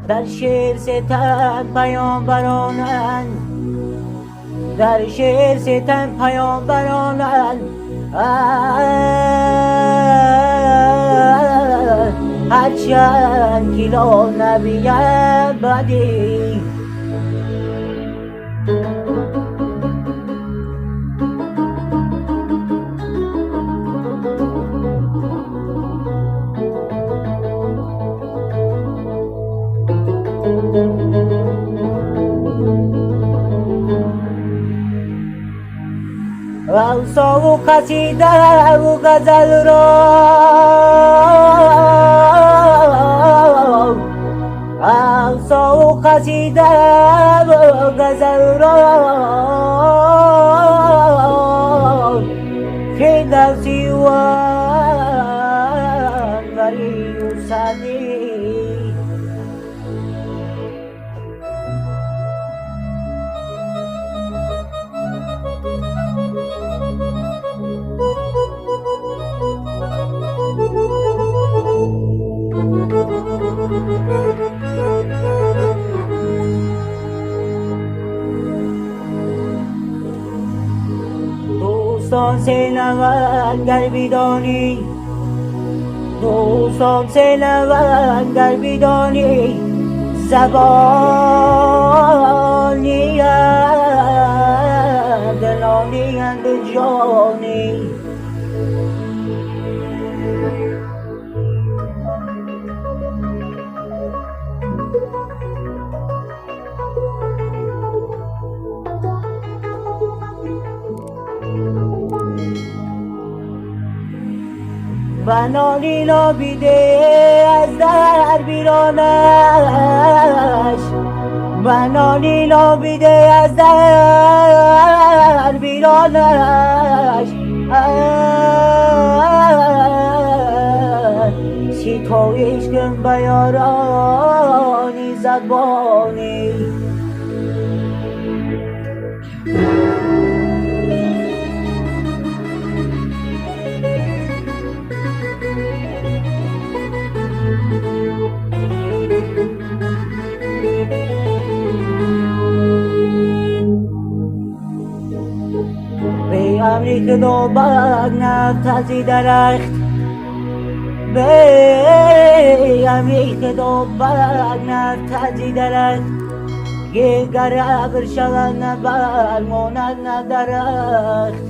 در شعر ستم پیامبرانند، در شعر ستم پیامبرانند، هرچند کیلو نبیم بدی. اوصا و قصیده و غزل را، اوصا و قصیده و غزل را، فردوسی و انوری و سعدی. دوستان شنوند گر بدانی، دوستان شنوند گر بدانی، زبانی اند دلانی اند جانی. بنانی نابیده از در بیرانش، بنانی نابیده از در بیرانش، ستایش کن به یارانی زبانی. به امریک دو برگ نفتزی درخت، به امریک دو برگ نفتزی درخت، یک گره برشود نه برماند نه درخت.